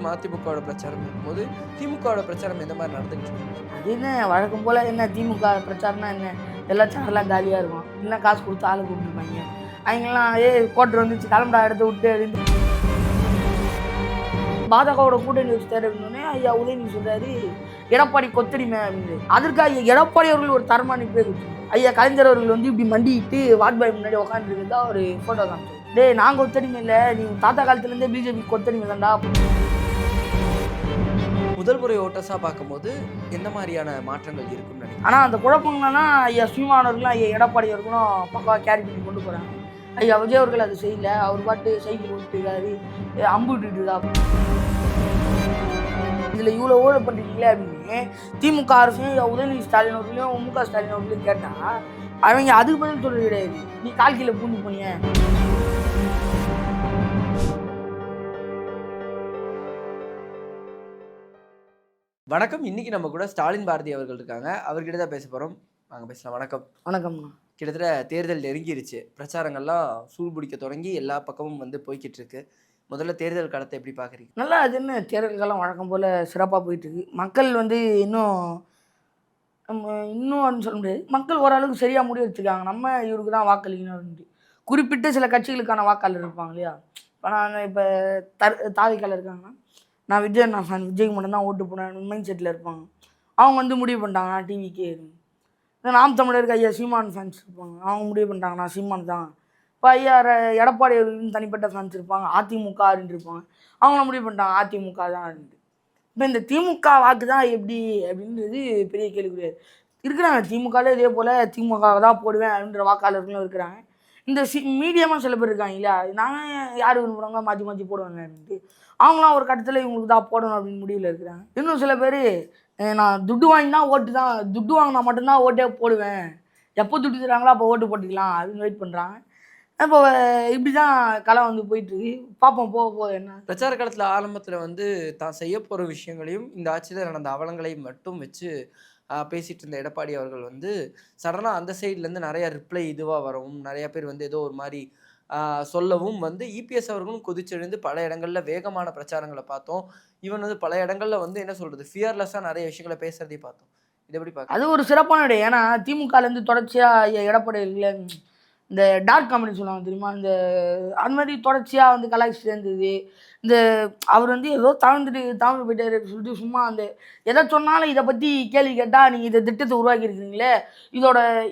மதிமுகவோட பிரச்சாரம் இருக்கும்போது, திமுகவோட பிரச்சாரம் எந்த மாரி நடந்துகிட்டு இருக்கு? அது என்ன வழக்கம் போல் என்ன திமுக பிரச்சாரம்னா என்ன எல்லா சேனல்லாம் காலியாக இருக்கும். இல்லைன்னா காசு கொடுத்து ஆளை கூப்பிட்டுருப்பாங்க. அவங்கெல்லாம் கோட்டர் வந்துச்சு கிளம்புடா இடத்த விட்டு அப்படின்னு. பாஜகவோட கூட்டணி வச்சுட்டாரு அப்படின்னே ஐயா உதயநிதி சொல்றாரு எடப்பாடி கொத்தடிமை அப்படின்னு. அதற்கு ஐயா எடப்பாடி அவர்கள் ஒரு தரமான பேர் ஐயா கலைஞர் அவர்கள் வந்து இப்படி மண்டிட்டு வாஜ்பாய் முன்னாடி உட்காந்துருக்குதா ஒரு ஃபோட்டோ காமிச்சு. டேய் நான் கொத்தடிமை இல்லை, நீ தாத்தா காலத்துலேருந்தே பிஜேபி கொத்தடிமை தான்டா. முதல் முறை ஓட்டர்ஸா பார்க்கும்போது எந்த மாதிரியான மாற்றங்கள் இருக்கும்னு நினைக்கிறேன். ஆனால் அந்த குழப்பங்கள்னா ஐயா சீமானவர்களும் ஐயா எடப்பாடி அவர்களும் பக்காவாக கேரி பண்ணி கொண்டு போகிறாங்க. ஐயா விஜய் அவர்கள் அது செய்யல, அவர் பாட்டு சைக்கிள் விட்டுருக்காரு, அம்பு விட்டுட்டுதா. இதில் இவ்வளோ ஊழல் பண்ணுறீங்களே அப்படின்னு திமுக அரசையும் உதயநிதி ஸ்டாலின் அவர்களையும் முக ஸ்டாலின் அவர்களையும் கேட்டால் அவங்க அதுக்கு பதில் சொல்றது கிடையாது. நீ கால்கீழ பூண்டு போனிய. வணக்கம். இன்னைக்கு நம்ம கூட ஸ்டாலின் பாரதி அவர்கள் இருக்காங்க. அவர்கிட்ட தான் பேச போகிறோம். வாங்க பேசலாம். வணக்கம். வணக்கம்ண்ணா. கிட்டத்தட்ட தேர்தல் நெருங்கிருச்சு. பிரச்சாரங்கள்லாம் சூடு பிடிக்க தொடங்கி எல்லா பக்கமும் வந்து போய்கிட்டு இருக்கு. முதல்ல தேர்தல் காலத்தை எப்படி பார்க்குறீங்க? நல்லா அது என்ன தேர்தல்கள்லாம் வழக்கம் போல் சிறப்பாக போயிட்டுருக்கு. மக்கள் வந்து இன்னும் சொல்ல முடியாது. மக்கள் ஓரளவுக்கு சரியாக முடிவு வச்சுருக்காங்க. நம்ம இவருக்கு தான் வாக்களிக்கணும் அப்படின்ட்டு. குறிப்பிட்ட சில கட்சிகளுக்கான வாக்காளர் இருப்பாங்க இல்லையா? இப்போ நான் இப்போ தாவிக்கால இருக்காங்கன்னா நான் விஜய் நான் ஃபேன், விஜய்க்கு மட்டும்தான் ஓட்டு போனேன் மைண்ட் செட்டில் இருப்பாங்க. அவங்க வந்து முடிவு பண்ணிட்டாங்க நான் டிவிக்கே. நாம் தமிழருக்கு ஐயா சீமான் ஃபேன்ஸ் இருப்பாங்க. அவங்க முடிவு பண்ணிட்டாங்க நான் சீமான் தான். இப்போ ஐயா எடப்பாடி அவர்களுக்கு தனிப்பட்ட ஃபேன்ஸ் இருப்பாங்க, அதிமுக அப்படின்னு இருப்பாங்க. அவங்கள முடிவு பண்ணிட்டாங்க அதிமுக தான் அப்படின்ட்டு. இப்போ இந்த திமுக வாக்கு தான் எப்படி அப்படின்றது பெரிய கேள்விக்குரியாது. இருக்கிறாங்க திமுகவில் இதே போல் திமுக தான் போடுவேன் அப்படின்ற வாக்காளர்களும் இருக்கிறாங்க. இந்த மீடியமாக சில பேர் இருக்காங்க இல்லையா, நாங்கள் யார் விரும்புகிறவங்க மாற்றி மாற்றி போடுவாங்க அப்படின்ட்டு அவங்களாம் ஒரு கட்டத்தில் இவங்களுக்கு தான் போடணும் அப்படின்னு முடிவில் இருக்கிறாங்க. இன்னும் சில பேர் நான் துட்டு வாங்கி தான் ஓட்டு தான், துட்டு வாங்கினா மட்டும்தான் ஓட்டே போடுவேன், எப்போ துட்டு தராங்களோ அப்போ ஓட்டு போட்டுக்கலாம் அப்படின்னு வெயிட் பண்ணுறாங்க. இப்போ இப்படி தான் களம் வந்து போயிட்டுருக்கு. பார்ப்போம் போக போக என்ன. பிரச்சார காலத்தில் ஆரம்பத்தில் வந்து தான் செய்ய போகிற விஷயங்களையும் இந்த ஆட்சியில் நடந்த அவலங்களையும் மட்டும் வச்சு பேசிகிட்டு இருந்த எடப்பாடி அவர்கள் வந்து சடனாக அந்த சைட்லேருந்து நிறைய ரிப்ளை இதுவாக வரவும், நிறைய பேர் வந்து ஏதோ ஒரு மாதிரி சொல்லவும் வந்து இபிஎஸ் அவர்களும் கொதிச்செழுந்து பல இடங்களில் வேகமான பிரச்சாரங்களை பார்த்தோம். இவன் வந்து பல இடங்களில் வந்து என்ன சொல்கிறது ஃபியர்லெஸ்ஸாக நிறைய விஷயங்களை பேசுகிறதையும் பார்த்தோம். இது எப்படி பார்க்க? அது ஒரு சிறப்பான இடம். ஏன்னா திமுகலேருந்து தொடர்ச்சியாக எடப்பாடி இந்த டார்க் காமெடி சொல்லுவாங்க தெரியுமா, இந்த அந்த மாதிரி தொடர்ச்சியாக வந்து கலாய்ச்சி இருந்தது. இந்த அவர் வந்து ஏதோ தாழ்ந்து போயிட்டாரு சொல்லிட்டு சும்மா அந்த எதை சொன்னாலும் இதை பற்றி கேள்வி கேட்டால் நீங்கள் இந்த திட்டத்தை உருவாக்கியிருக்கீங்களே,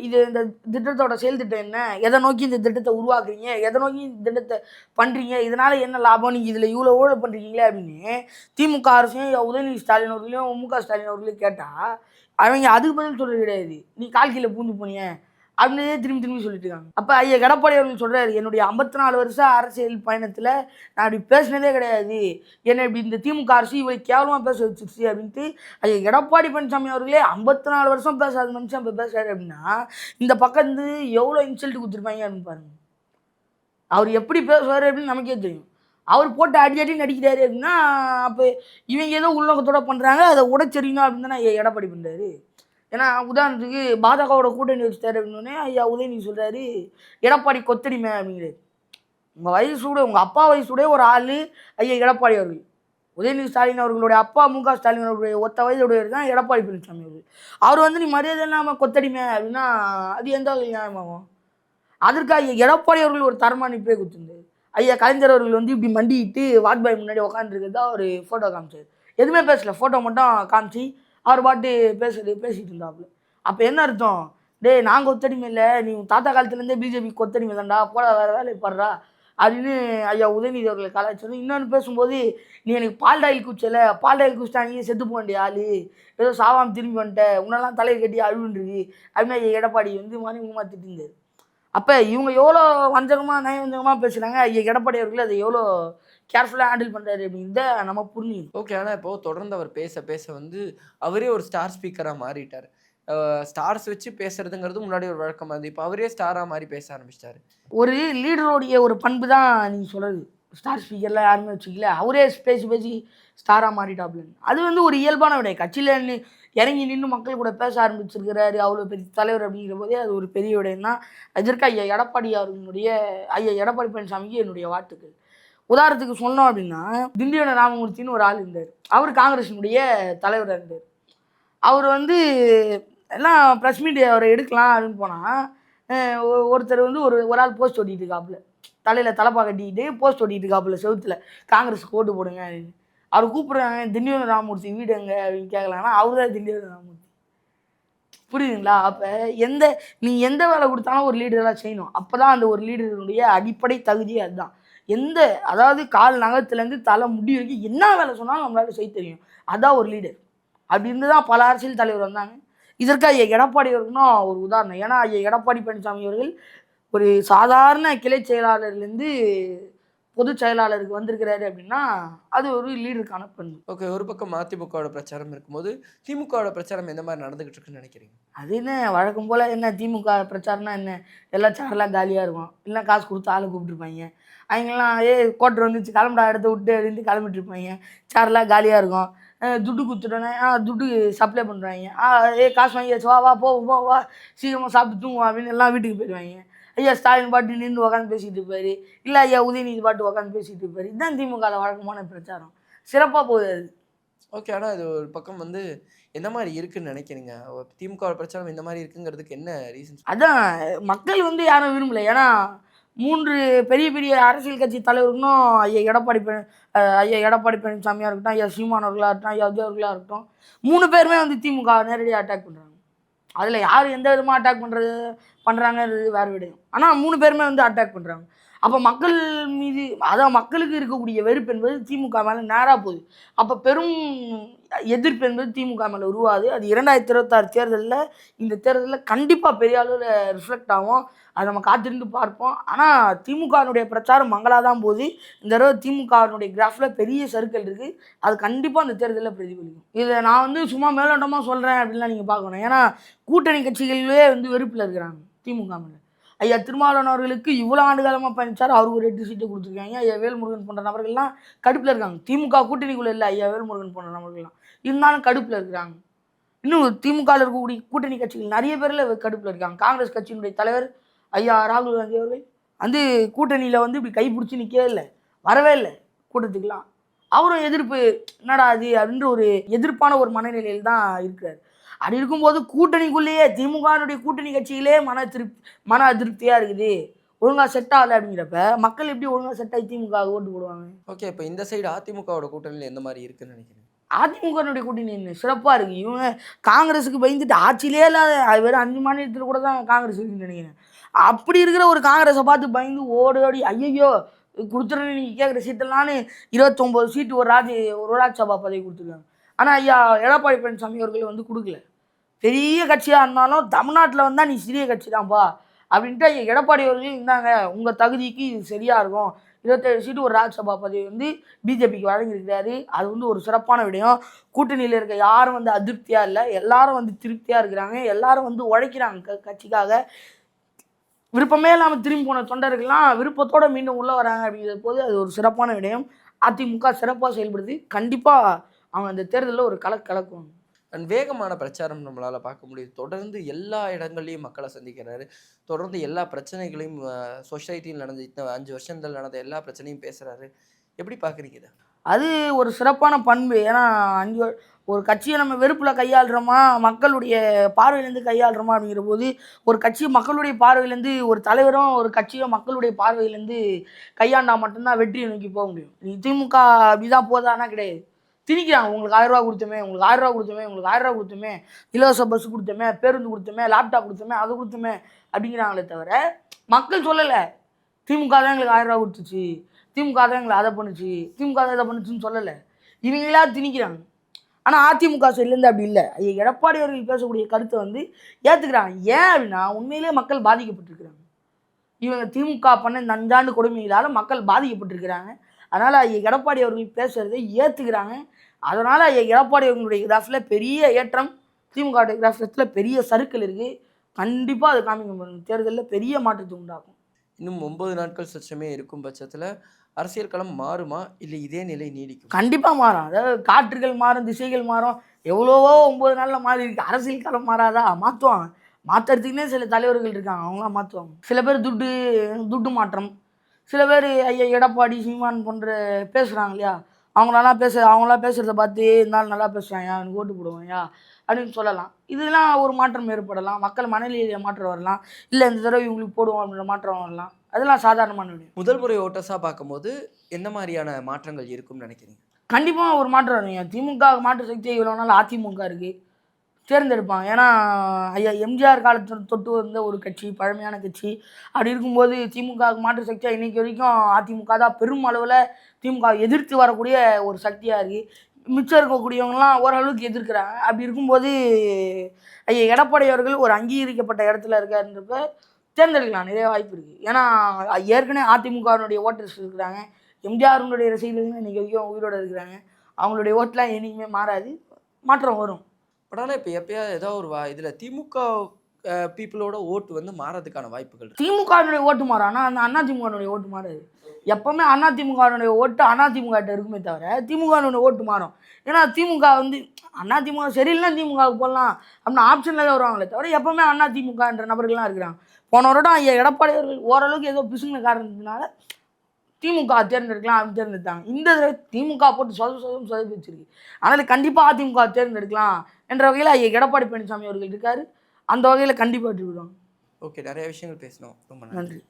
இந்த திட்டத்தோட செயல் திட்டம் என்ன, எதை நோக்கி இந்த திட்டத்தை உருவாக்குறீங்க, எதை நோக்கி இந்த திட்டத்தை பண்ணுறீங்க, இதனால் என்ன லாபம், நீங்கள் இதில் இவ்வளோ ஊழல் பண்ணுறீங்களே அப்படின்னு திமுக அரசையும் உதயநிதி ஸ்டாலின் அவர்களையும் முக ஸ்டாலின் அவர்களையும் கேட்டால் அவங்க அதுக்கு பதில் சொல்கிறது கிடையாது. நீ கால்கீழ பூந்து போனிய அப்படின்னே திரும்பி சொல்லிட்டு இருக்காங்க. அப்போ ஐயா எடப்பாடி அவர்கள் சொல்கிறாரு, என்னுடைய 54 வருஷம் அரசியல் பயணத்தில் நான் அப்படி பேசினதே கிடையாது, என்னை இப்படி இந்த திமுக அரசு இவரை கேவலமாக பேச வச்சிருச்சு அப்படின்ட்டு ஐயா எடப்பாடி பழனிசாமி அவர்களே 54 வருஷம் பேசாத மனுஷன் இப்போ பேசுறாரு அப்படின்னா இந்த பக்கம் வந்து எவ்வளோ இன்சல்ட் கொடுத்துருப்பாங்க அப்படின்னு பாருங்க. அவர் எப்படி பேசுவார் அப்படின்னு நமக்கே தெரியும். அவர் போட்டு அடி நடிக்கிறாரு அப்படின்னா அப்போ இவங்க ஏதோ உள்நோக்கத்தோட பண்ணுறாங்க, அதை உடைச்செறியணும் அப்படின்னு தானே ஐயா எடப்பாடி பண்ணுறாரு. ஏன்னா உதாரணத்துக்கு பாஜகவோட கூட்டணி வச்சுட்டாரு அப்படின்னே ஐயா உதயநிதி சொல்கிறாரு எடப்பாடி கொத்தடிமை அப்படிங்கிறது. உங்கள் வயசோட உங்கள் அப்பா வயசுடைய ஒரு ஆள் ஐயா எடப்பாடி அவர்கள். உதயநிதி ஸ்டாலின் அவர்களுடைய அப்பா முக ஸ்டாலின் அவர்களுடைய ஒத்த வயதுடையவர் தான் எடப்பாடி பழனிசாமி அவர்கள். அவர் வந்து நீ மரியாதை இல்லாமல் கொத்தடிமை அப்படின்னா அது எந்த வகை நியாயமாகும்? அதற்கு ஐயா எடப்பாடி அவர்கள் ஒரு தரமான பேர் கொடுத்துருந்தாரு. ஐயா கலைஞர் அவர்கள் வந்து இப்படி மண்டிட்டு வாஜ்பாய் முன்னாடி உட்காந்துருக்கிறதா ஒரு ஃபோட்டோ காமிச்சார். எதுவுமே பேசல, ஃபோட்டோ மட்டும் காமிச்சு அவர் பாட்டு பேசிகிட்டு இருந்தாப்புல. அப்போ என்ன அர்த்தம்? டேய் நான் கொத்தடிமை இல்லை, நீ தாத்தா காலத்துலேருந்தே பிஜேபி கொத்தடிமை தான்டா, போட வேறு வேலையை படுறா அப்படின்னு ஐயா உதயநிதி அவர்களை கலாய்ச்சது. இன்னொன்று பேசும்போது நீ எனக்கு பால்டாயில் குச்சலை, பால்டாயில் குச்சிட்டா நீ செத்து போக வேண்டிய ஆள், ஏதோ சாவாமல் திரும்பி வந்துட்டேன், உன்னெல்லாம் தலையை கட்டி அழுவுன்றது அப்படின்னு ஐயா எடப்பாடி வந்து மறைமுகமாக திட்டிருந்தார். அப்போ இவங்க எவ்வளோ வஞ்சகமாக நயவஞ்சகமாக பேசுகிறாங்க, ஐயா எடப்பாடி அவர்கள் அதை எவ்வளோ கேர்ஃபுல்லாக ஹேண்டில் பண்ணுறாரு அப்படின்றத நம்ம புரிஞ்சுக்கணும். ஓகே. ஆனால் இப்போது தொடர்ந்து அவர் பேச வந்து அவரே ஒரு ஸ்டார் ஸ்பீக்கராக மாறிட்டார். ஸ்டார்ஸ் வச்சு பேசுறதுங்கிறது முன்னாடி ஒரு வழக்கமாக இருந்தது. இப்போ அவரே ஸ்டாராக மாறி பேச ஆரம்பிச்சிட்டாரு. ஒரு லீடருடைய ஒரு பண்பு தான் நீங்கள் சொல்கிறது. ஸ்டார் ஸ்பீக்கர்லாம் யாருமே வச்சுக்கல, அவரே பேசி ஸ்டாராக மாறிட்டாப்லன்னு. அது வந்து ஒரு இயல்பான விடை. கட்சியில் இறங்கி நின்று மக்கள் கூட பேச ஆரம்பிச்சிருக்கிறாரு, அவ்வளோ பெரிய தலைவர் அப்படிங்கிற போதே அது ஒரு பெரிய விடயம் தான். அதற்கு ஐயா எடப்பாடி அவர்களுடைய ஐயா எடப்பாடி பழனிசாமிக்கு என்னுடைய வாழ்த்துக்கள். உதாரணத்துக்கு சொன்னோம் அப்படின்னா திண்டிவன ராமமூர்த்தின்னு ஒரு ஆள் இருந்தார். அவர் காங்கிரஸினுடைய தலைவராக இருந்தார். அவர் வந்து எல்லாம் ப்ரெஸ் மீட் அவரை எடுக்கலாம் அப்படின்னு போனால் ஒருத்தர் வந்து ஒரு ஆள் போஸ்ட் ஓட்டிகிட்டு இருக்காப்புல, தலையில் தலப்பா கட்டிக்கிட்டு போஸ்ட் ஓட்டிகிட்டு இருக்காப்புல செவுத்தில், காங்கிரஸுக்கு ஓட்டு போடுங்க அப்படின்னு. அவர் கூப்பிடுறாங்க, திண்டிவன ராமமூர்த்தி வீடு எங்கே அப்படின்னு கேட்கலான்னா அவர் தான் திண்டிவன ராமமூர்த்தி. புரியுதுங்களா? அப்போ நீ எந்த வேலை கொடுத்தாலும் ஒரு லீடரெலாம் செய்யணும். அப்போ தான் அந்த ஒரு லீடருடைய அடிப்படை தகுதியே அதுதான். அதாவது கால் நகத்துலேருந்து தலை முடி வரைக்கும் என்ன வேலை சொன்னாலும் நம்மளால செய்ய தெரியும். அதான் ஒரு லீடர். அப்படி இருந்து தான் பல அரசியல் தலைவர் வந்தாங்க. இதற்கு ஐயா எடப்பாடி அவர்களும் ஒரு உதாரணம். ஏன்னா ஐயா எடப்பாடி பழனிசாமி அவர்கள் ஒரு சாதாரண கிளை செயலாளர்லேருந்து பொதுச் செயலாளருக்கு வந்திருக்கிறாரு அப்படின்னா அது ஒரு லீடருக்கான பண்பு. ஓகே. ஒரு பக்கம் அதிமுகவோட பிரச்சாரம் இருக்கும்போது திமுகவோட பிரச்சாரம் எந்த மாதிரி நடந்துகிட்டு இருக்குன்னு நினைக்கிறீங்க? அது என்ன வழக்கம் போல் என்ன திமுக பிரச்சாரம்னா என்ன, எல்லா சேர்லாம் காலியாக இருக்கும், இல்லை காசு கொடுத்து ஆளை கூப்பிட்டுருப்பாங்க. அவங்கெல்லாம் கோட்டர் வந்துச்சு கிளம்புடா இடத்த விட்டு அப்படின்ட்டு கிளம்பிட்டு இருப்பாங்க. சேர்லாம் காலியாக இருக்கும். துட்டு கொடுத்துட்டோன்னே துட்டு சப்ளை பண்ணுறாங்க. காசு வாங்கியாச்சு, வா வா போ போ வா சீக்கிரமாக சாப்பிட்டு தூங்குவா அப்படின்னு எல்லாம் வீட்டுக்கு போயிடுவாங்க. ஐயா ஸ்டாலின் பாட்டு நின்று உட்காந்து பேசிகிட்டு இருப்பார், இல்லை ஐயா உதயநிதி பாட்டு உட்காந்து பேசிகிட்டு இருப்பார். இதுதான் திமுகவில் வழக்கமான பிரச்சாரம். சிறப்பாக போகுது அது. ஓகே. ஆனால் இது ஒரு பக்கம் வந்து எந்த மாதிரி இருக்குன்னு நினைக்கிறீங்க? திமுக பிரச்சாரம் இந்த மாதிரி இருக்குங்கிறதுக்கு என்ன ரீசன்ஸ்? அதான் மக்கள் வந்து யாரும் விரும்பலை. ஏன்னா 3 பெரிய பெரிய அரசியல் கட்சி தலைவர்களும் ஐயா எடப்பாடி பழனிசாமியாக இருக்கட்டும், ஐயா சீமான் அவர்களாக இருக்கட்டும், ஐயா விஜய் அவர்களாக இருக்கட்டும், 3 பேருமே வந்து திமுக நேரடியாக அட்டாக் பண்ணுறாங்க. அதில் யார் எந்த விதமாக அட்டாக் பண்ணுறாங்கிறது வேறு விடயம். ஆனால் 3 பேருமே வந்து அட்டாக் பண்ணுறாங்க. அப்போ மக்கள் மீது, அதான் மக்களுக்கு இருக்கக்கூடிய வெறுப்பு என்பது திமுக மேலே நேராக போகுது. அப்போ பெரும் எதிர்ப்பு என்பது திமுக மேலே உருவாது. அது 2026 தேர்தலில், இந்த தேர்தலில் கண்டிப்பாக பெரிய அளவில் ரிஃப்ளெக்ட் ஆகும். அதை நம்ம காத்திருந்து பார்ப்போம். ஆனால் திமுகனுடைய பிரச்சாரம் மங்களாக தான் போகுது. இந்த தடவை திமுகனுடைய கிராஃபில் பெரிய சர்க்கிள் இருக்குது. அது கண்டிப்பாக அந்த தேர்தலில் பிரதிபலிக்கும். இதை நான் வந்து சும்மா மேலோட்டமாக சொல்கிறேன் அப்படின்லாம் நீங்கள் பார்க்கணும். ஏன்னா கூட்டணி கட்சிகளே வந்து வெறுப்பில் இருக்கிறாங்க திமுக மேலே. ஐயா திருமாவளவன் அவர்களுக்கு இவ்வளோ ஆண்டு காலமாக பயணிச்சார், அவருக்கு ஒரு 8 சீட்டை கொடுத்துருக்காங்க. ஐயா வேல்முருகன் போன்ற நபர்கள்லாம் கடுப்பில் இருக்காங்க. திமுக கூட்டணிக்குள்ளே இல்லை ஐயா வேல்முருகன் போன்ற நபர்கள்லாம், இருந்தாலும் கடுப்பில் இருக்கிறாங்க. இன்னும் திமுகவில் இருக்கக்கூடிய கூட்டணி கட்சிகள் நிறைய பேரில் கடுப்பில் இருக்காங்க. காங்கிரஸ் கட்சியினுடைய தலைவர் ஐயா ராகுல் காந்தி அவர்கள் வந்து கூட்டணியில் வந்து இப்படி கைப்பிடிச்சி நிற்கவே இல்லை, வரவே இல்லை கூட்டத்துக்கெலாம். அவரும் எதிர்ப்பு, என்னடா அது அப்படின்ற ஒரு எதிர்ப்பான ஒரு மனநிலையில் தான் இருக்கிறார். அப்படி இருக்கும்போது கூட்டணிக்குள்ளேயே திமுகனுடைய கூட்டணி கட்சியிலே மன அதிருப்தியாக இருக்குது, ஒழுங்காக செட் ஆகலை அப்படிங்கிறப்ப மக்கள் எப்படி ஒழுங்காக செட் ஆகி திமுக ஓட்டு போடுவாங்க? ஓகே. இப்போ இந்த சைடு அதிமுகவோட கூட்டணியில் எந்த மாதிரி இருக்குன்னு நினைக்கிறீங்க? அதிமுகனுடைய கூட்டணி என்ன சிறப்பாக இருக்குது. இவங்க காங்கிரஸுக்கு பயந்துட்டு ஆட்சியிலே இல்லாத வெறும் 5 மாநிலத்தில் கூட தான் காங்கிரஸ் இருக்குன்னு நினைக்கிறேன். அப்படி இருக்கிற ஒரு காங்கிரஸை பார்த்து பயந்து ஓடி ஐயையோ கொடுத்துருன்னு நீங்கள் கேட்குற சீட்டெல்லாம்னு 29 சீட்டு ஒரு ராஜ்யசபா பதவி கொடுத்துருக்காங்க. ஆனால் ஐயா எடப்பாடி பழனிசாமி அவர்கள் வந்து கொடுக்கல. பெரிய கட்சியாக இருந்தாலும் தமிழ்நாட்டில் வந்தால் நீ சிறிய கட்சி தான்ப்பா அப்படின்ட்டு ஐயா எடப்பாடி அவர்கள் இருந்தாங்க, உங்கள் தகுதிக்கு இது சரியாக இருக்கும், 27 சீட்டு ஒரு ராஜ்யசபா பதவி வந்து பிஜேபிக்கு வழங்கியிருக்கிறாரு. அது வந்து ஒரு சிறப்பான விடயம். கூட்டணியில் இருக்க யாரும் வந்து அதிருப்தியாக இல்லை, எல்லாரும் வந்து திருப்தியாக இருக்கிறாங்க, எல்லாரும் வந்து உழைக்கிறாங்க கட்சிக்காக. விருப்பமே இல்லாமல் திரும்பி போன தொண்டர்கள்லாம் விருப்பத்தோடு மீண்டும் உள்ளே வராங்க அப்படிங்கிற போது அது ஒரு சிறப்பான விடயம். அதிமுக சிறப்பாக செயல்படுது. கண்டிப்பாக அவங்க அந்த தேர்தலில் ஒரு கலக்குவாங்க. அண்ட் வேகமான பிரச்சாரம் நம்மளால் பார்க்க முடியுது. தொடர்ந்து எல்லா இடங்கள்லையும் மக்களை சந்திக்கிறாரு. தொடர்ந்து எல்லா பிரச்சனைகளையும் சொசைட்டியில் நடந்த 5 வருஷங்கள் நடந்த எல்லா பிரச்சனையும் பேசுகிறாரு. எப்படி பார்க்குறீங்க இதை? அது ஒரு சிறப்பான பண்பு. ஏன்னா ஒரு கட்சியை நம்ம வெறுப்பில் கையாளுறோமா, மக்களுடைய பார்வையிலேருந்து கையாளுறோமா அப்படிங்கிற போது, ஒரு கட்சியை மக்களுடைய பார்வையிலேருந்து, ஒரு தலைவரும் ஒரு கட்சியை மக்களுடைய பார்வையிலேருந்து கையாண்டா மட்டும்தான் வெற்றியை நோக்கி போக முடியும். திமுக அப்படி தான் போதானா கிடையாது. திணிக்கிறாங்க, உங்களுக்கு 1000 ரூபா கொடுத்தோமே, உங்களுக்கு 1000 ரூபா கொடுத்தோமே, உங்களுக்கு 1000 ரூபா கொடுத்தோமே, இலவச பஸ் கொடுத்தோமே, பேருந்து கொடுத்தோமே, லேப்டாப் கொடுத்தோமே, அதை கொடுத்தோமே அப்படிங்கிறாங்களே தவிர மக்கள் சொல்லலை திமுக தான் எங்களுக்கு 1000 ரூபா கொடுத்துச்சு, திமுக தான் எங்களை அதை பண்ணுச்சு, திமுக தான் இதை பண்ணுச்சுன்னு சொல்லலை. இவங்களா திணிக்கிறாங்க. ஆனால் அதிமுக சைட்லேருந்து அப்படி இல்லை. எடப்பாடி அவர்கள் பேசக்கூடிய கருத்தை வந்து ஏற்றுக்கிறாங்க. ஏன் அப்படின்னா உண்மையிலே மக்கள் பாதிக்கப்பட்டிருக்கிறாங்க. இவங்க திமுக பண்ண இந்த 5 ஆண்டு கொடுமைகளால் மக்கள் பாதிக்கப்பட்டிருக்கிறாங்க. அதனால் எடப்பாடி அவர்கள் பேசுகிறதை ஏற்றுக்கிறாங்க. அதனால் எடப்பாடி அவர்களுடைய கிராஃபில் பெரிய ஏற்றம், திமுக கிராஃபில் பெரிய சர்க்கிள் இருக்குது. கண்டிப்பாக அது காமிக்க தேர்தலில் பெரிய மாற்றத்தை உண்டாகும். இன்னும் 9 நாட்கள் சச்சமே இருக்கும் பட்சத்தில் அரசியல் களம் மாறுமா, இல்லை இதே நிலை நீடிக்கும்? கண்டிப்பாக மாறும். அதாவது காற்றுகள் மாறும், திசைகள் மாறும். எவ்வளவோ 9 நாளில் மாறி இருக்கு. அரசியல் களம் மாறாதா? மாற்றுவாங்க. மாற்றுறதுக்குன்னே சில தலைவர்கள் இருக்காங்க, அவங்களாம் மாற்றுவாங்க. சில பேர் துட்டு மாற்றம், சில பேர் ஐயா எடப்பாடி சீமான் போன்ற பேசுகிறாங்க இல்லையா, அவங்களாம் பேசுகிறத பார்த்து இருந்தாலும் நல்லா பேசுகிறாயா எனக்கு ஓட்டு போடுவாயா அப்படின்னு சொல்லலாம். இதெல்லாம் ஒரு மாற்றம் ஏற்படலாம், மக்கள் மனநிலையில் மாற்றம் வரலாம், இல்லை இந்த தடவை இவங்களுக்கு போடுவோம் அப்படின்ற மாற்றம் வரலாம். அதெல்லாம் சாதாரணமான விஷயம். முதல் முறை ஓட்டர்ஸாக பார்க்கும்போது எந்த மாதிரியான மாற்றங்கள் இருக்கும்னு நினைக்கிறீங்க? கண்டிப்பாக ஒரு மாற்றம் வருங்க. திமுக மாற்று சக்தி இவ்வளோ நாள் அதிமுக இருக்குது, தேர்ந்தெடுப்பாங்க. ஏன்னா ஐயா எம்ஜிஆர் காலத்தில் தொட்டு வந்த ஒரு கட்சி, பழமையான கட்சி. அப்படி இருக்கும்போது திமுகவுக்கு மாற்று சக்தியாக இன்றைக்கி வரைக்கும் அதிமுக தான் பெரும் அளவில் திமுக எதிர்த்து வரக்கூடிய ஒரு சக்தியாக இருக்குது. மிச்சம் இருக்கக்கூடியவங்களாம் ஓரளவுக்கு எதிர்க்கிறாங்க. அப்படி இருக்கும்போது ஐயா எடப்பாடி அவர்கள் ஒரு அங்கீகரிக்கப்பட்ட இடத்துல இருக்காருன்றப்ப தேர்ந்தெடுக்கலாம் நிறைய வாய்ப்பு இருக்குது. ஏன்னா ஏற்கனவே அதிமுகவினுடைய ஓட்டர்ஸ் இருக்கிறாங்க, எம்ஜிஆருடைய ரசிகர்கள் இன்றைக்கி வரைக்கும் உயிரோடு இருக்கிறாங்க. அவங்களுடைய ஓட்டெலாம் என்றைக்குமே மாறாது, மாற்றம் வரும். பட் ஆனால் இப்போ எப்பயாவது ஏதோ ஒரு இதில் திமுக பீப்புளோட ஓட்டு வந்து மாறதுக்கான வாய்ப்புகள் இருக்கு. திமுகவினுடைய ஓட்டு மாறும், ஆனால் அந்த அதிமுகவினுடைய ஓட்டு மாறாது. எப்போவுமே அதிமுகவினுடைய ஓட்டு அதிமுக கிட்ட இருக்குமே தவிர திமுகவினுடைய ஓட்டு மாறும். ஏன்னா திமுக வந்து அதிமுக சரியில்லைன்னா திமுகவுக்கு போடலாம் அப்படின்னு ஆப்ஷனில் தான் வருவாங்களே தவிர எப்போவுமே அதிமுகன்ற நபர்கள்லாம் இருக்கிறாங்க. போன வருடம் ஐயா எடப்பாடி அவர்கள் ஓரளவுக்கு ஏதோ பிசுங்கின காரணத்தினால திமுக தேர்ந்தெடுக்கலாம் அப்படின்னு தேர்ந்தெடுத்தாங்க. இந்த தடவை திமுக போட்டு சொதப்பி வச்சிருக்கு. அதனால் கண்டிப்பாக அதிமுக தேர்ந்தெடுக்கலாம் என்ற வகையில் ஐயா எடப்பாடி பழனிசாமி அவர்கள் இருக்காரு. அந்த வகையில் கண்டிப்பாக வெற்றி பெறுவாங்க. ஓகே, நிறைய விஷயங்கள் பேசணும். ரொம்ப நன்றி.